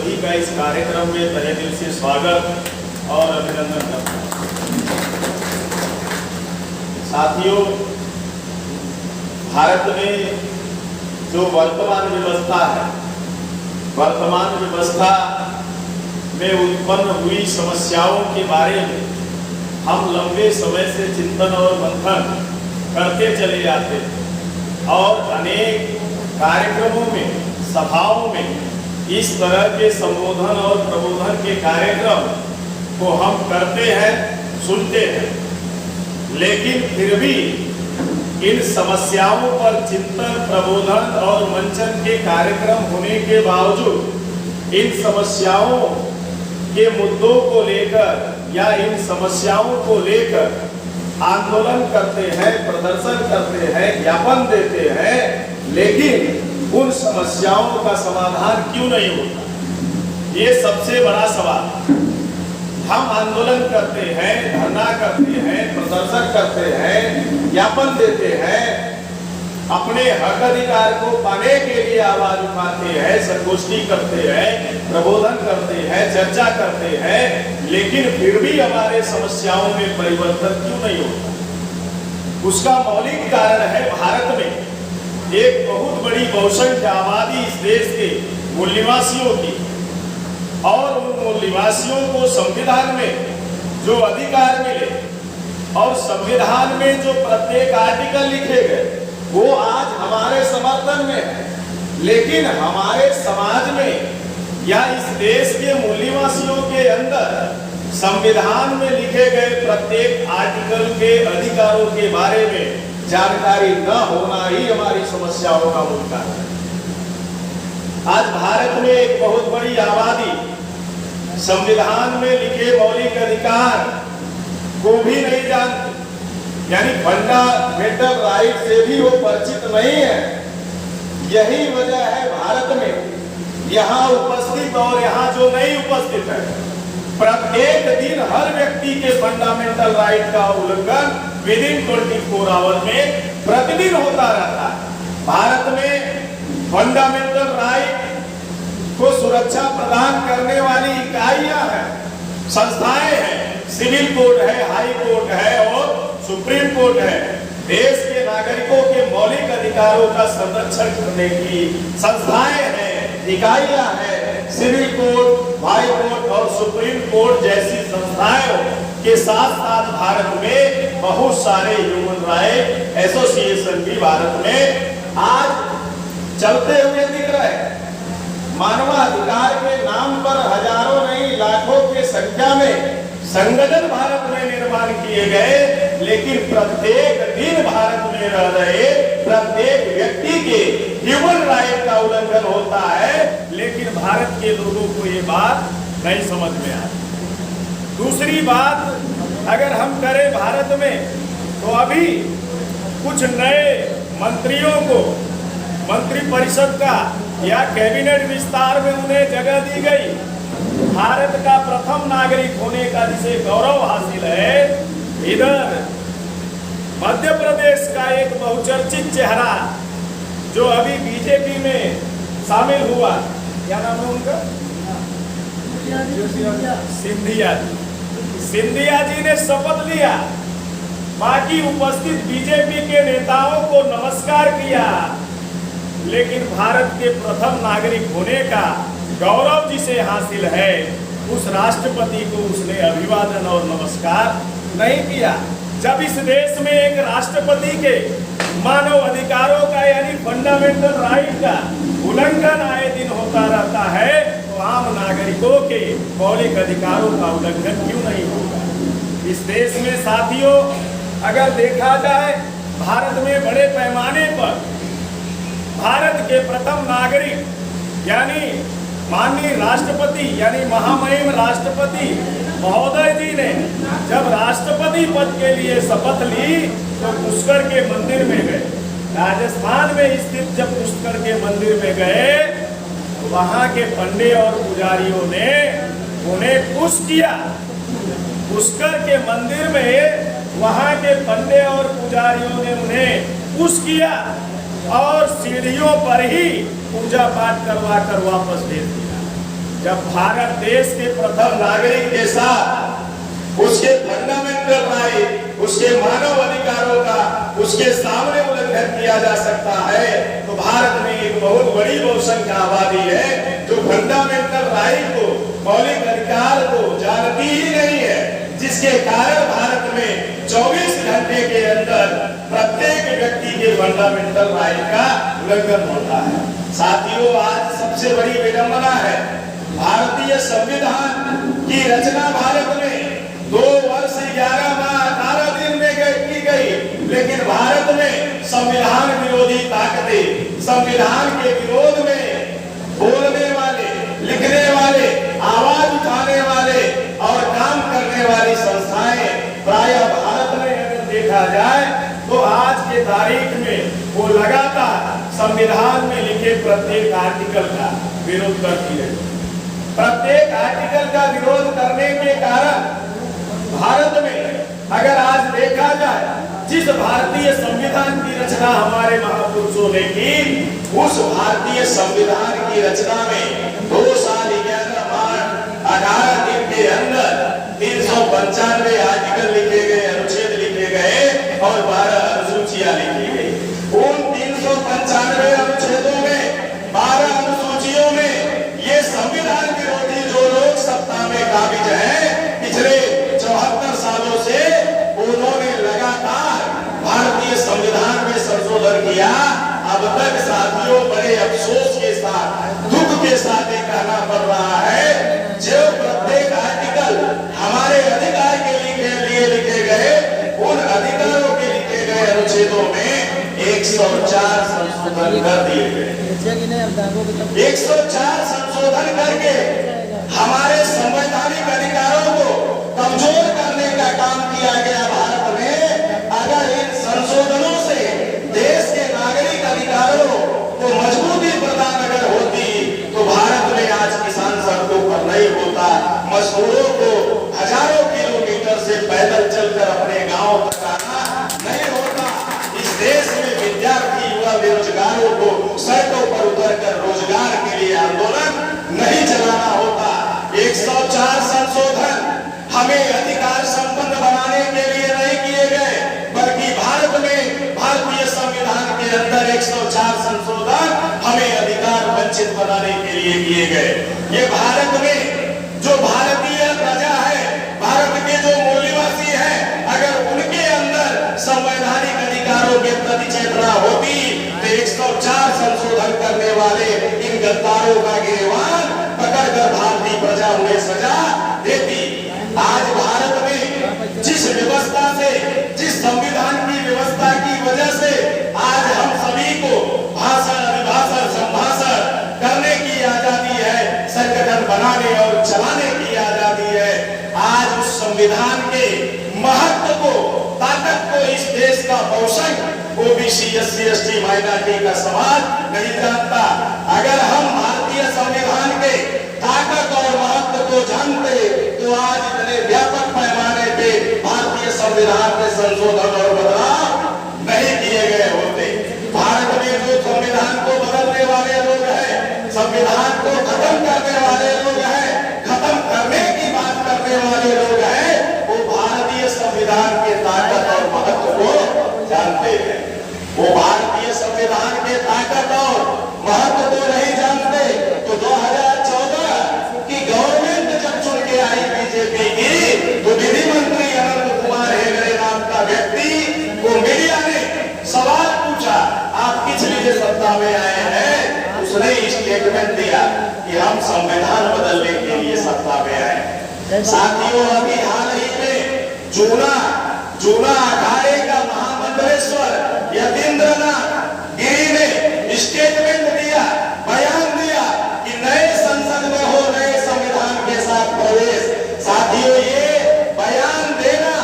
सभी का इस कार्यक्रम में तहे दिल से स्वागत और अभिनंदन करता हूँ। साथियों, भारत में जो वर्तमान व्यवस्था है, वर्तमान व्यवस्था में उत्पन्न हुई समस्याओं के बारे में हम लंबे समय से चिंतन और मंथन करते चले जाते हैं और अनेक कार्यक्रमों में, सभाओं में इस तरह के संबोधन और प्रबोधन के कार्यक्रम को हम करते हैं, सुनते हैं, लेकिन फिर भी इन समस्याओं पर चिंतन, प्रबोधन और मंचन के कार्यक्रम होने के बावजूद इन समस्याओं के मुद्दों को लेकर या इन समस्याओं को लेकर आंदोलन करते हैं, प्रदर्शन करते हैं, ज्ञापन देते हैं, लेकिन उन समस्याओं का समाधान क्यों नहीं होता? ये सबसे बड़ा सवाल। हम आंदोलन करते हैं, धरना करते हैं, प्रदर्शन करते हैं, ज्ञापन देते हैं, अपने हक अधिकार को पाने के लिए आवाज उठाते हैं, संगोष्ठी करते हैं, प्रबोधन करते हैं, चर्चा करते हैं, लेकिन फिर भी हमारे समस्याओं में परिवर्तन क्यों नहीं होता? उसका मौलिक कारण है भारत में एक बहुत बड़ी बहुसंख्य आबादी इस देश के मूल निवासियों की, और उन मूल निवासियों को संविधान में जो अधिकार मिले और संविधान में जो प्रत्येक आर्टिकल लिखे गए वो आज हमारे समर्थन में है, लेकिन हमारे समाज में या इस देश के मूल निवासियों के अंदर संविधान में लिखे गए प्रत्येक आर्टिकल के अधिकारों के बारे में जानकारी न होना ही हमारी समस्याओं का मूल कारण है। आज भारत में एक बहुत बड़ी आबादी संविधान में लिखे मौलिक अधिकार को भी नहीं जानती, यानी फंडामेंटल राइट से भी वो परिचित नहीं है। यही वजह है भारत में यहाँ उपस्थित और यहाँ जो नहीं उपस्थित है, प्रत्येक दिन हर व्यक्ति के फंडामेंटल राइट का उल्लंघन विदिन 24 आवर में प्रतिदिन होता रहता है। भारत में फंडामेंटल राइट को सुरक्षा प्रदान करने वाली इकाइयां हैं, संस्थाएं हैं, सिविल कोर्ट है, हाई कोर्ट है और सुप्रीम कोर्ट है। देश के नागरिकों के मौलिक अधिकारों का संरक्षण करने की संस्थाएं हैं, इकाइयां हैं। सिविल कोर्ट, हाई कोर्ट और सुप्रीम कोर्ट जैसी संस्थाएं के साथ साथ भारत में बहुत सारे ह्यूमन राइट एसोसिएशन भी भारत में आज चलते हुए दिख रहे हैं। मानवाधिकार के नाम पर हजारों नहीं लाखों की संख्या में संगठन भारत में निर्माण किए गए, लेकिन प्रत्येक दिन भारत में रह रहे प्रत्येक व्यक्ति के ह्यूमन राइट का उल्लंघन होता है, लेकिन भारत के लोगों को ये बात नहीं समझ में आती। दूसरी बात अगर हम करें भारत में, तो अभी कुछ नए मंत्रियों को मंत्रिपरिषद का या कैबिनेट विस्तार में उन्हें जगह दी गई। भारत का प्रथम नागरिक होने का जिसे गौरव हासिल है, इधर मध्य प्रदेश का एक बहुचर्चित चेहरा जो अभी बीजेपी में शामिल हुआ, क्या नाम है उनका? सिंधिया जी। सिंधिया जी ने शपथ लिया, बाकी उपस्थित बीजेपी के नेताओं को नमस्कार किया, लेकिन भारत के प्रथम नागरिक होने का गौरव जिसे हासिल है, उस राष्ट्रपति को उसने अभिवादन और नमस्कार नहीं किया। जब इस देश में एक राष्ट्रपति के मानव अधिकारों का यानी फंडामेंटल राइट का उल्लंघन आए दिन होता रहता है, तो आम नागरिकों के मौलिक अधिकारों का उल्लंघन क्यों नहीं होगा? इस देश में साथियों, अगर देखा जाए, भारत में बड़े पैमाने पर भारत के प्रथम नागरिक यानी माननीय राष्ट्रपति यानी महामहिम राष्ट्रपति महोदय जी ने जब राष्ट्रपति पद के लिए शपथ ली तो पुष्कर के मंदिर में गए। राजस्थान में स्थित जब पुष्कर के मंदिर में गए तो वहां के पंडे और पुजारियों ने उन्हें पुश किया। पुष्कर के मंदिर में वहां के पंडे और पुजारियों ने उन्हें पुश किया और सीढ़ियों पर ही पूजा पाठ करवा कर वापस भेज दिया। जब भारत देश के प्रथम नागरिक के साथ उसके फंडामेंटल राइट, उसके मानव अधिकारों का उसके सामने उल्लंघन किया जा सकता है, तो भारत में एक बहुत बड़ी बहुसंख्या आबादी है जो फंडामेंटल राइट को, मौलिक अधिकार को जानती ही नहीं है, जिसके कारण भारत में 24 घंटे के अंदर प्रत्येक व्यक्ति के फंडामेंटल राइट का उल्लंघन होता है। साथियों, आज सबसे बड़ी विडंबना है, भारतीय संविधान की रचना भारत में 2 वर्ष 11 माह 18 दिन में की गई, लेकिन भारत में संविधान विरोधी ताकतें, संविधान के विरोध में बोलने वाले, लिखने वाले, आवाज उठाने वाले और काम करने वाली संस्थाएं प्रायः भारत में अगर देखा जाए तो आज के तारीख में वो लगातार संविधान में लिखे प्रत्येक आर्टिकल का विरोध करती है। प्रत्येक आर्टिकल का विरोध करने के कारण भारत में अगर आज देखा जाए, जिस भारतीय संविधान की रचना हमारे महापुरुषों ने की, उस भारतीय संविधान की रचना में 2 साल 11 माह 18 दिन के अंदर 395 आर्टिकल लिखे गए, अनुच्छेद लिखे गए और 12 अनुसूचियां लिखी गई। उन 395 अनुच्छेदों में, 12 अनुसूचियों में ये संविधान विरोधी जो लोग सत्ता में काबिज हैं, पिछले 74 सालों से उन्होंने लगातार भारतीय संविधान में संशोधन किया। अब तक साथियों, बड़े अफसोस के साथ, दुख के साथ ये कहना पड़ रहा है, जो प्रत्येक आर्टिकल हमारे अधिकार के लिए लिखे गए, उन अधिकारों के लिखे गए अनुच्छेदों में 104 संशोधन कर दिए गए। 104 संशोधन करके हमारे संवैधानिक अधिकारों को कमजोर करने का काम किया गया भारत में। अगर इन संशोधनों से देश के नागरिक अधिकारों को मजबूती प्रदान अगर होती तो भारत में आज किसान सड़कों पर नहीं होता, मजदूरों को हजारों किलोमीटर से पैदल चलकर अपने गांव तक आना नहीं होता, इस देश में विद्यार्थी युवा बेरोजगारों को सड़कों पर उतरकर रोजगार के लिए आंदोलन नहीं चलाना होता। 104 संशोधन हमें अधिकार संपन्न बनाने के लिए नहीं किए गए, बल्कि भारत में भारतीय संविधान के अंदर 104 संशोधन हमें अधिकार वंचित बनाने के लिए किए गए। ये भारत में जो भारतीय प्रजा है, भारत के जो मूलवासी हैं, अगर उनके अंदर संवैधानिक अधिकारों के प्रति चेतना होती तो 104 संशोधन करने वाले इन गद्दारों का गिरफ्तार पकड़कर भारतीय प्रजा उन्हें सजा देती। आज भारत में जिस व्यवस्था से, जिस संविधान की व्यवस्था की वजह से आज हम सभी को भाषण, अभिभाषण, संभाषण करने की आजादी है, संगठन बनाने और चलाने की आजादी है, आज उस संविधान के महत्व को, ताकत को इस देश का बहुसंख्यक ओबीसी, एससी, एसटी, माइनॉरिटी का समाज नहीं जानता। अगर हम भारतीय संविधान के ताकत और महत्व को जानते तो आज इतने व्यापक पैमाने पे भारतीय संविधान में संशोधन और बदलाव नहीं किए गए होते। भारत में जो संविधान को बदलने वाले लोग हैं, संविधान को खत्म करने वाले लोग हैं, खत्म करने की बात करने वाले लोग हैं, वो भारतीय संविधान के ताकत और महत्व को जानते हैं। वो भारतीय संविधान के ताकत और महत्व को नहीं जानते तो 2014 की गवर्नमेंट जब चुन के आई बीजेपी की, तो विधि मंत्री अनंत कुमार हेगड़े नाम का व्यक्ति को मीडिया ने सवाल पूछा, आप किस लिए सत्ता में आए हैं? उसने स्टेटमेंट दिया कि हम संविधान बदलने के लिए सत्ता में आए। साथियों, अभी हाल ही में जूना अखाड़े का महामंडलेश्वर यतीन्द्रनाथ गिरी ने स्टेटमेंट दिया, बयान दिया कि नए संसद में हो नए संविधान के साथ प्रवेश। साथियों, ये बयान देना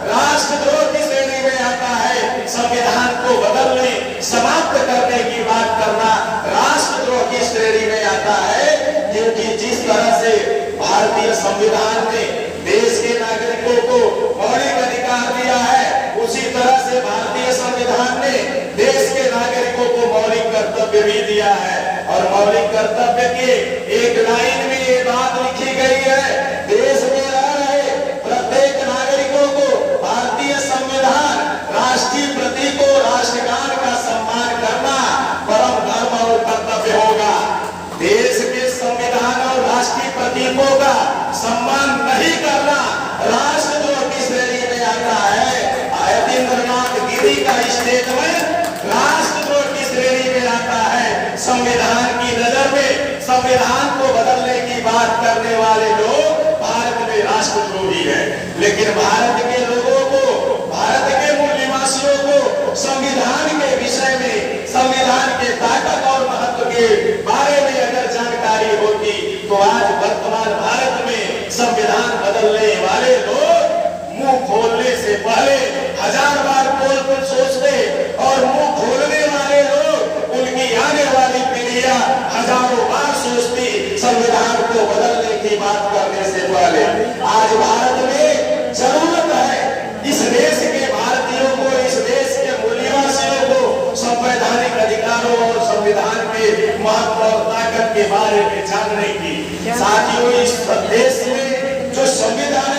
राष्ट्रद्रोह की श्रेणी में आता है। संविधान को बदलने, समाप्त करने की बात करना राष्ट्रद्रोह की श्रेणी में आता है, क्योंकि जिस तरह से भारतीय संविधान ने देश के नागरिकों को मौलिक अधिकार दिया है, उसी तरह से भारतीय संविधान ने देश के नागरिकों को मौलिक कर्तव्य भी दिया है। और मौलिक कर्तव्य के एक लाइन में ये बात लिखी गई है, देश में रह रहे प्रत्येक नागरिकों को भारतीय संविधान, राष्ट्रीय प्रतीक को, राष्ट्रगान का सम्मान करना परम धर्म और कर्तव्य होगा। देश के संविधान और राष्ट्रीय प्रतीकों का सम्मान नहीं करना राष्ट्रद्रोह की श्रेणी में आता है। आयतीन्द्रनाथ गिरी का स्टेटमेंट राष्ट्रद्रोह की श्रेणी में आता है। संविधान की नजर में संविधान को बदलने की बात करने वाले लोग भारत में राष्ट्रद्रोही है, लेकिन भारत के लोगों को, भारत के मूल निवासियों को संविधान के विषय में, संविधान के ताकत और महत्व के बारे में अगर जानकारी होती तो आज वर्तमान भारत में संविधान बदलने वाले लोग मुंह खोलने से पहले 1000 बार बोल कर सोचते, और मुंह खोलने वाले लोग, उनकी आने वाली पीढ़ियां हजारों बार सोचती संविधान को बदलने की बात करने से पहले। आज भारत में जरूरत है इस देश के भारतीयों को, इस देश के मूल निवासियों को संवैधानिक अधिकारों और संविधान के महत्व और ताकत के बारे में जानने की। साथियों, इस देश में जो संविधान